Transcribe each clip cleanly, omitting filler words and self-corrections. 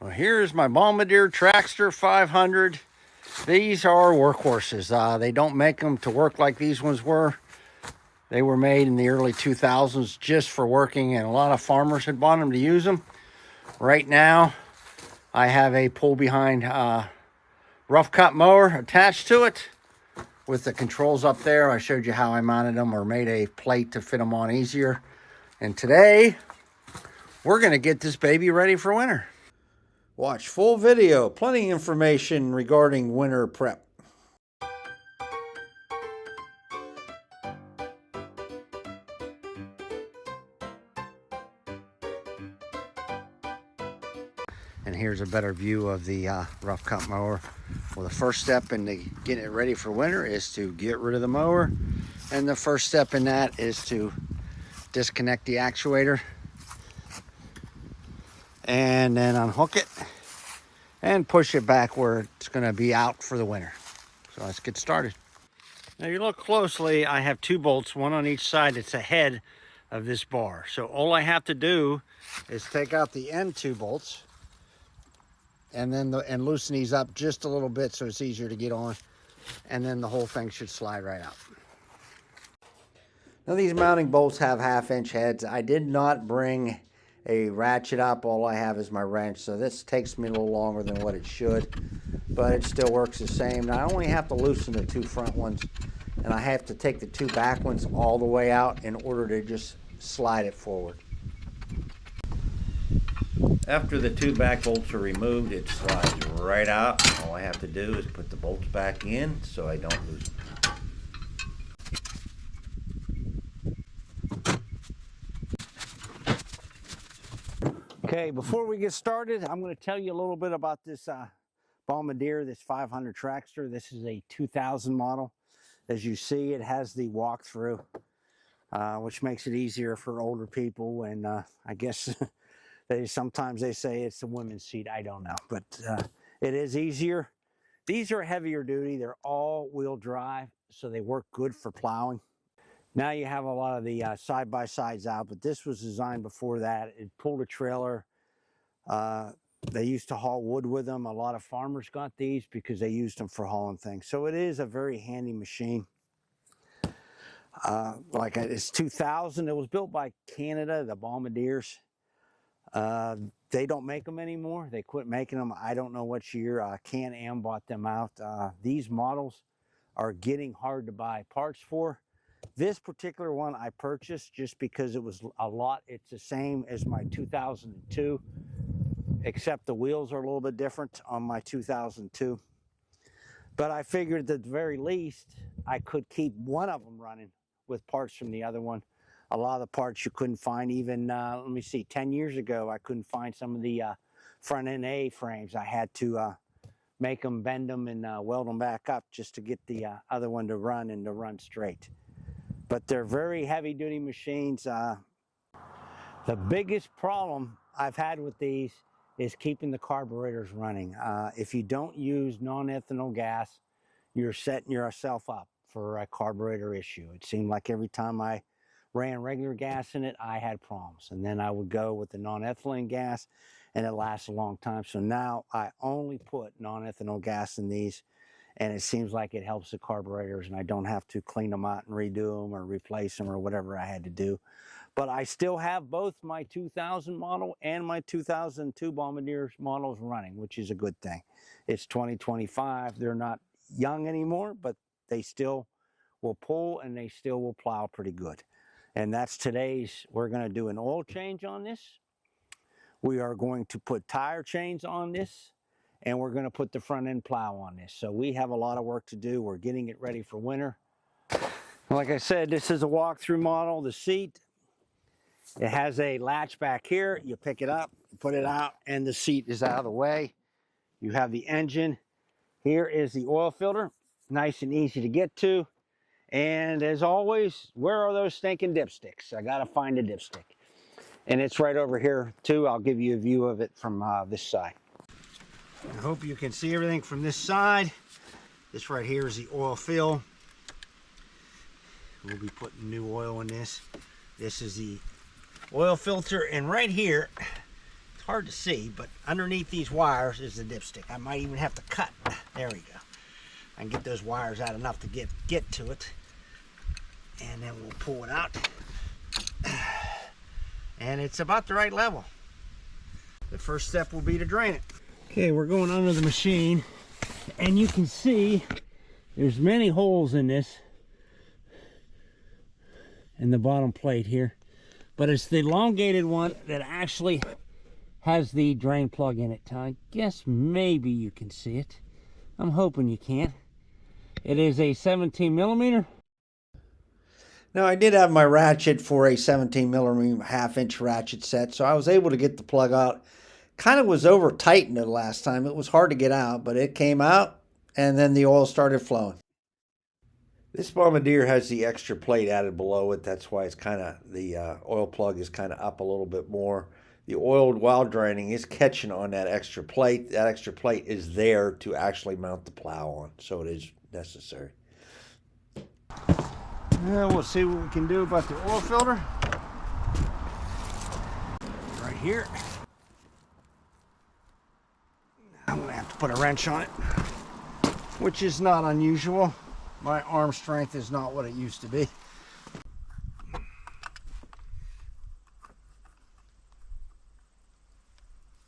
Well, here's my Bombardier Traxter 500. These are workhorses. They don't make them to work like these ones were. They were made in the early 2000s just for working, and a lot of farmers had bought them to use them. Right now, I have a pull behind rough cut mower attached to it with the controls up there. I showed you how I mounted them or made a plate to fit them on easier. And today, we're going to get this baby ready for winter. Watch full video, plenty of information regarding winter prep. And here's a better view of the rough cut mower. Well, the first step in getting it ready for winter is to get rid of the mower. And the first step in that is to disconnect the actuator and then unhook it and push it back where it's going to be out for the winter. So let's get started. Now, if you look closely, I have two bolts, one on each side. It's ahead of this bar. So all I have to do is take out the end two bolts and then loosen these up just a little bit so it's easier to get on, and then the whole thing should slide right out. Now, these mounting bolts have 1/2-inch heads. I did not bring a ratchet up. All I have is my wrench, so this takes me a little longer than what it should, but it still works the same. Now, I only have to loosen the two front ones, and I have to take the two back ones all the way out in order to just slide it forward. After the two back bolts are removed, it slides right out. All I have to do is put the bolts back in so I don't lose them. Okay, before we get started, I'm going to tell you a little bit about this Bombardier, this 500 Traxter. This is a 2000 model. As you see, it has the walkthrough, which makes it easier for older people. And I guess sometimes they say it's the women's seat. I don't know, but it is easier. These are heavier duty. They're all-wheel drive, so they work good for plowing. Now you have a lot of the side-by-sides out, but this was designed before that. It pulled a trailer. They used to haul wood with them. A lot of farmers got these because they used them for hauling things. So it is a very handy machine. It's 2000. It was built by Canada, the Bombardiers. They don't make them anymore. They quit making them. I don't know what year. Can-Am bought them out. These models are getting hard to buy parts for. This particular one I purchased just because it was a lot. It's the same as my 2002, except the wheels are a little bit different on my 2002. But I figured at the very least I could keep one of them running with parts from the other one. A lot of the parts you couldn't find even, 10 years ago, I couldn't find some of the front end A-frames. I had to make them, bend them, and weld them back up just to get the other one to run and to run straight. But they're very heavy-duty machines. The biggest problem I've had with these is keeping the carburetors running. If you don't use non-ethanol gas, you're setting yourself up for a carburetor issue. It seemed like every time I ran regular gas in it, I had problems. And then I would go with the non-ethylene gas, and it lasts a long time. So now I only put non-ethanol gas in these, and it seems like it helps the carburetors, and I don't have to clean them out and redo them or replace them or whatever I had to do. But I still have both my 2000 model and my 2002 Bombardier models running, which is a good thing. It's 2025. They're not young anymore, but they still will pull and they still will plow pretty good. And that's today's. We're going to do an oil change on this. We are going to put tire chains on this, and we're going to put the front end plow on this. So we have a lot of work to do. We're getting it ready for winter. Like I said, this is a walkthrough model. The seat, it has a latch back here. You pick it up, put it out, and the seat is out of the way. You have the engine. Here is the oil filter. Nice and easy to get to. And as always, where are those stinking dipsticks? I got to find a dipstick. And it's right over here, too. I'll give you a view of it from this side. I hope you can see everything from this side. This right here is the oil fill. We'll be putting new oil in this. This is the oil filter, and right here, hard to see, but underneath these wires is the dipstick. I might even have to cut. There we go. I can get those wires out enough to get to it. And then we'll pull it out. And it's about the right level. The first step will be to drain it. Okay, we're going under the machine, and you can see there's many holes in this, in the bottom plate here, but it's the elongated one that actually has the drain plug in it. I guess maybe you can see it. I'm hoping you can. It is a 17 millimeter. Now, I did have my ratchet for a 17 millimeter half-inch ratchet set, so I was able to get the plug out. Kind of was over tightened the last time. It was hard to get out, but it came out, and then the oil started flowing. This Bombardier has the extra plate added below it. That's why it's kind of, the oil plug is kind of up a little bit more. The oil, while draining, is catching on that extra plate. That extra plate is there to actually mount the plow on, so it is necessary. Now we'll see what we can do about the oil filter. Right here. I'm going to have to put a wrench on it, which is not unusual. My arm strength is not what it used to be.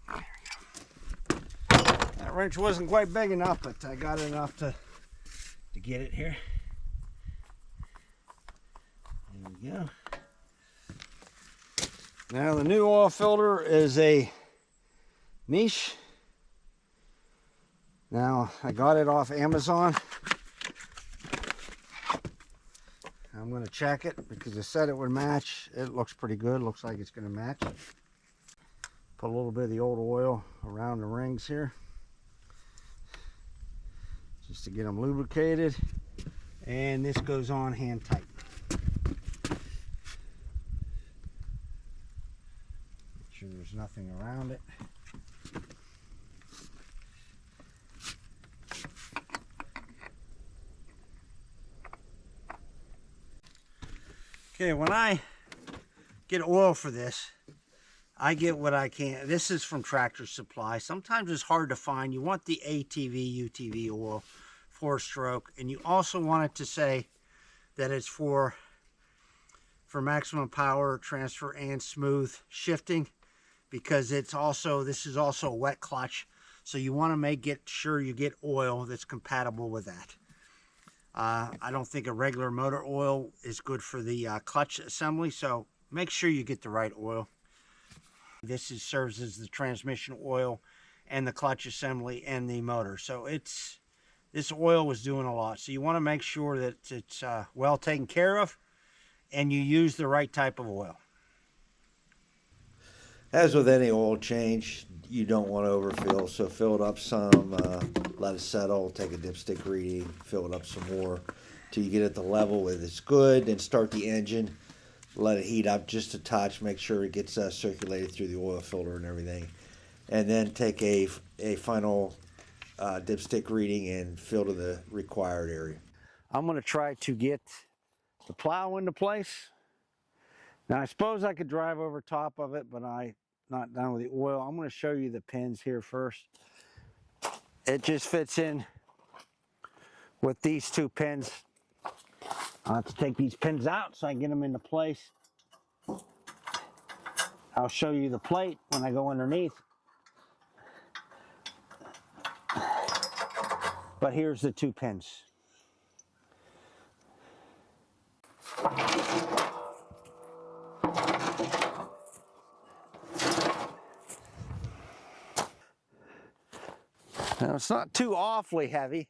There we go. That wrench wasn't quite big enough, but I got it enough to get it here. There we go. Now the new oil filter is a niche. Now I got it off Amazon. I'm going to check it because it said it would match. It looks pretty good. Looks like it's going to match. Put a little bit of the old oil around the rings here, just to get them lubricated. And this goes on hand tight. Make sure there's nothing around it. Okay, when I get oil for this, I get what I can. This is from Tractor Supply. Sometimes it's hard to find. You want the ATV, UTV oil, 4-stroke, and you also want it to say that it's for maximum power transfer and smooth shifting, because it's also, this is also a wet clutch, so you want to get sure you get oil that's compatible with that. I don't think a regular motor oil is good for the clutch assembly, so make sure you get the right oil. This serves as the transmission oil and the clutch assembly and the motor. So this oil was doing a lot. So you want to make sure that it's well taken care of and you use the right type of oil. As with any oil change, you don't want to overfill, so fill it up some, let it settle, take a dipstick reading, fill it up some more till you get it the level where it's good, then start the engine, let it heat up just a touch, make sure it gets circulated through the oil filter and everything, and then take a final dipstick reading and fill to the required area. I'm going to try to get the plow into place. Now I suppose I could drive over top of it, but I'm not done with the oil. I'm going to show you the pins here first. It just fits in with these two pins. I'll have to take these pins out so I can get them into place. I'll show you the plate when I go underneath. But here's the two pins. Now it's not too awfully heavy.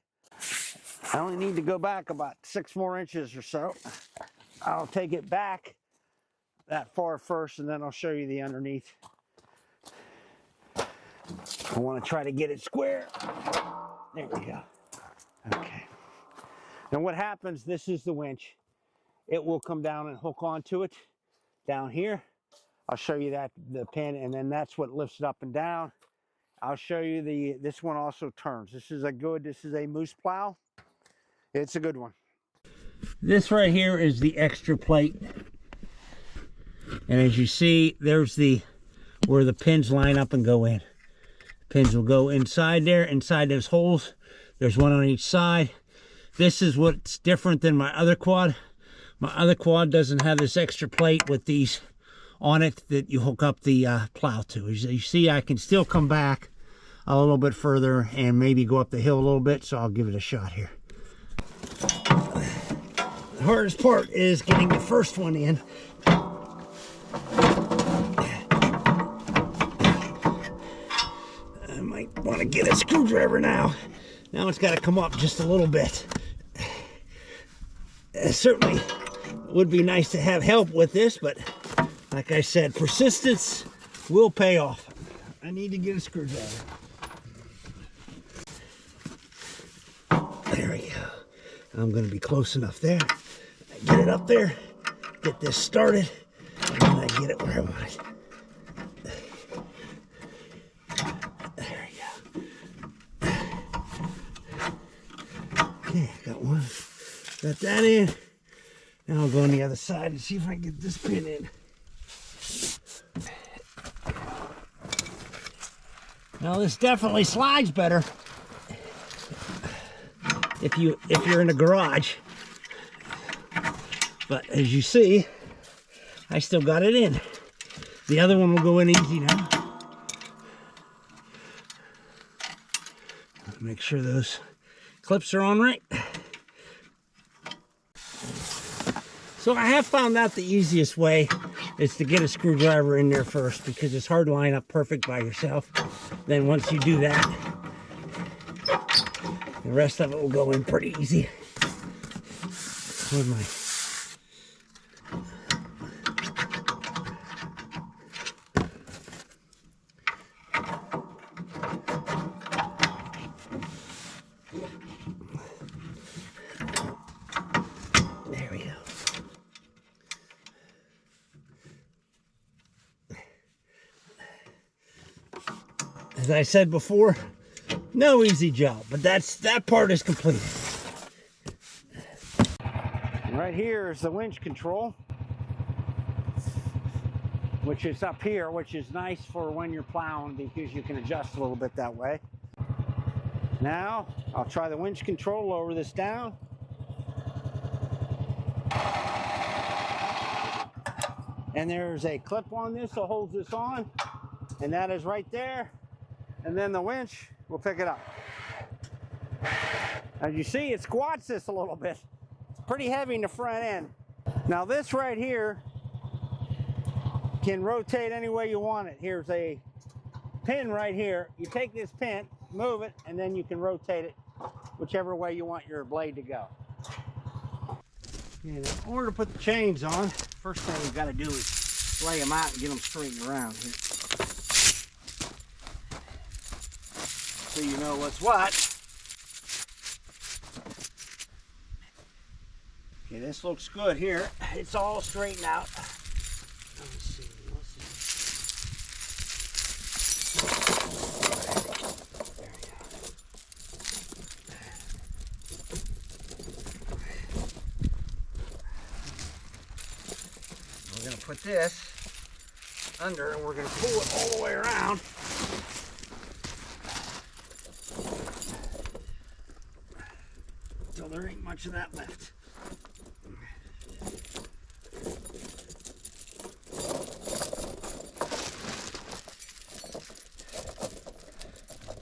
I only need to go back about 6 more inches or so. I'll take it back that far first and then I'll show you the underneath. I want to try to get it square. There we go. Okay. Now what happens, this is the winch. It will come down and hook onto it down here. I'll show you that, the pin, and then that's what lifts it up and down. I'll show you this one also turns. This is a moose plow. It's a good one. This right here is the extra plate. And as you see, there's where the pins line up and go in. Pins will go inside there, inside those holes. There's one on each side. This is what's different than my other quad. My other quad doesn't have this extra plate with these on it that you hook up the plow to. As you see, I can still come back a little bit further and maybe go up the hill a little bit, so I'll give it a shot here. The hardest part is getting the first one in. I might want to get a screwdriver now. Now it's got to come up just a little bit. Certainly would be nice to have help with this, but like I said, persistence will pay off. I need to get a screwdriver. There we go. I'm going to be close enough there. Get it up there, get this started, and then I get it where I want it. There we go. Okay, got one. Got that in. Now I'll go on the other side and see if I can get this pin in. Now this definitely slides better if you're in the garage. But as you see, I still got it in. The other one will go in easy now. Make sure those clips are on right. So I have found out the easiest way is to get a screwdriver in there first, because it's hard to line up perfect by yourself. Then once you do that, the rest of it will go in pretty easy. Where's my... As I said before, no easy job, but that part is completed. Right here is the winch control, which is up here, which is nice for when you're plowing because you can adjust a little bit that way. Now, I'll try the winch control, lower this down. And there's a clip on this that holds this on, and that is right there. And then the winch will pick it up. As you see, it squats this a little bit. It's pretty heavy in the front end. Now this right here can rotate any way you want it. Here's a pin right here. You take this pin, move it, and then you can rotate it whichever way you want your blade to go. And in order to put the chains on, first thing you've got to do is lay them out and get them straightened around here, so you know what's what. Okay, this looks good here. It's all straightened out. Let me see. There we go. We're going to put this under and we're going to pull it all the way around. There ain't much of that left.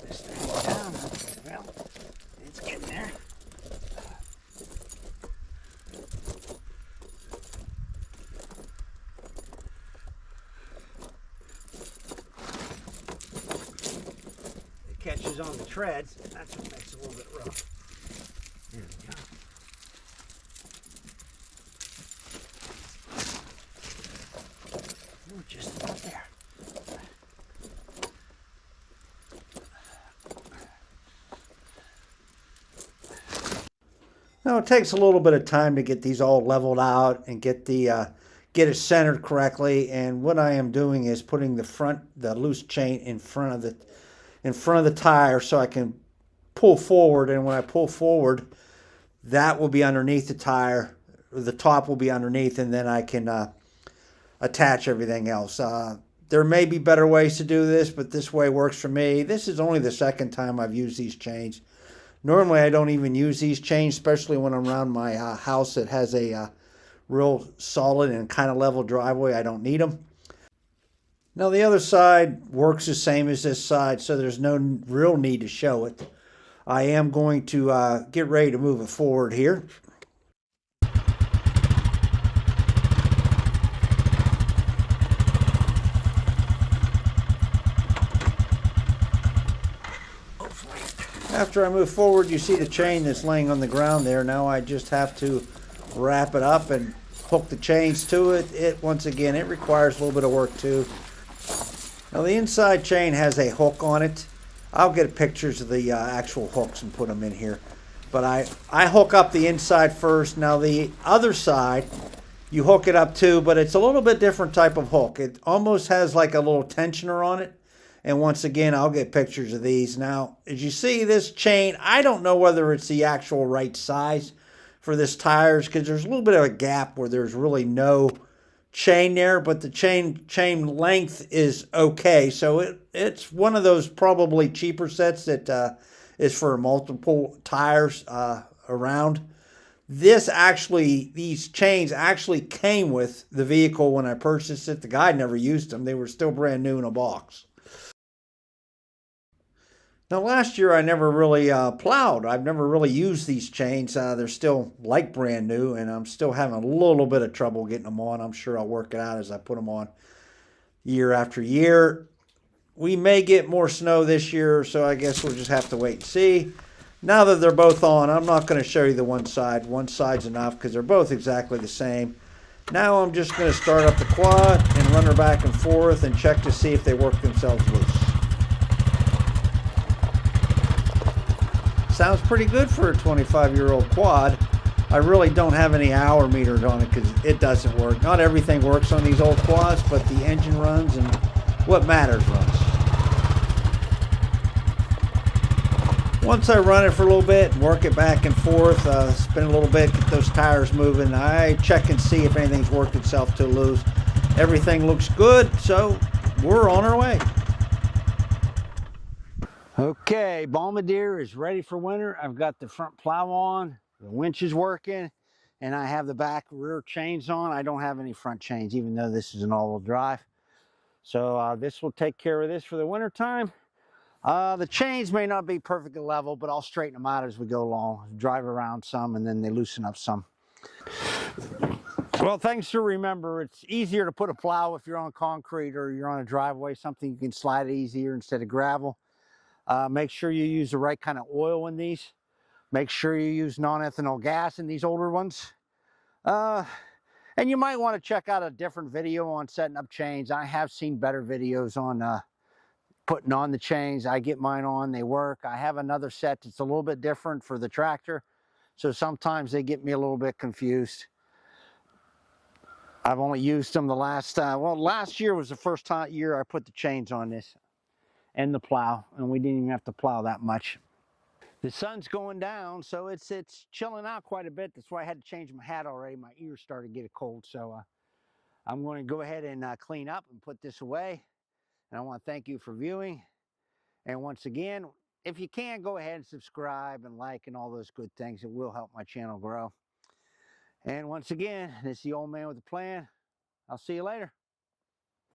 This thing down. Well, it's getting there. It catches on the treads. That's what makes it a little bit rough. There we go. We're just about there. Now it takes a little bit of time to get these all leveled out and get it centered correctly. And what I am doing is putting the loose chain in front of the tire so I can pull forward, and when I pull forward, that will be underneath the tire, the top will be underneath, and then I can attach everything else. There may be better ways to do this, but this way works for me. This is only the second time I've used these chains. Normally, I don't even use these chains, especially when I'm around my house that has a real solid and kind of level driveway. I don't need them. Now, the other side works the same as this side, so there's no real need to show it. I am going to get ready to move it forward here. After I move forward, you see the chain that's laying on the ground there. Now I just have to wrap it up and hook the chains to it. Once again, it requires a little bit of work too. Now the inside chain has a hook on it. I'll get pictures of the actual hooks and put them in here. But I hook up the inside first. Now the other side, you hook it up too, but it's a little bit different type of hook. It almost has like a little tensioner on it. And once again, I'll get pictures of these. Now, as you see, this chain, I don't know whether it's the actual right size for this tires because there's a little bit of a gap where there's really no chain there, but the chain length is okay. So it's one of those probably cheaper sets that is for multiple tires around. These chains actually came with the vehicle when I purchased it. The guy never used them. They were still brand new in a box. Now, last year I never really plowed. I've never really used these chains. They're still like brand new, and I'm still having a little bit of trouble getting them on. I'm sure I'll work it out as I put them on year after year. We may get more snow this year, so I guess we'll just have to wait and see. Now that they're both on, I'm not going to show you the one side. One side's enough because they're both exactly the same. Now I'm just going to start up the quad and run her back and forth and check to see if they work themselves loose. Sounds pretty good for a 25-year-old quad. I really don't have any hour metered on it because it doesn't work. Not everything works on these old quads, but the engine runs and what matters runs. Once I run it for a little bit and work it back and forth, spin a little bit, get those tires moving, I check and see if anything's worked itself too loose. Everything looks good, so we're on our way. Okay, Bombardier is ready for winter. I've got the front plow on, the winch is working, and I have the back rear chains on. I don't have any front chains, even though this is an all-wheel drive. So this will take care of this for the winter time. The chains may not be perfectly level, but I'll straighten them out as we go along. Drive around some, and then they loosen up some. Well, things to remember, it's easier to put a plow if you're on concrete or you're on a driveway, something you can slide easier instead of gravel. Make sure you use the right kind of oil in these. Make sure you use non-ethanol gas in these older ones. And you might want to check out a different video on setting up chains. I have seen better videos on putting on the chains. I get mine on, they work. I have another set that's a little bit different for the tractor. So sometimes they get me a little bit confused. I've only used them the last year was the first year I put the chains on this and the plow, and we didn't even have to plow that much. The sun's going down, so it's chilling out quite a bit. That's why I had to change my hat already. My ears started to get cold, so I'm going to go ahead and clean up and put this away. And I want to thank you for viewing. And once again, if you can, go ahead and subscribe and like and all those good things. It will help my channel grow. And once again, this is the old man with a plan. I'll see you later.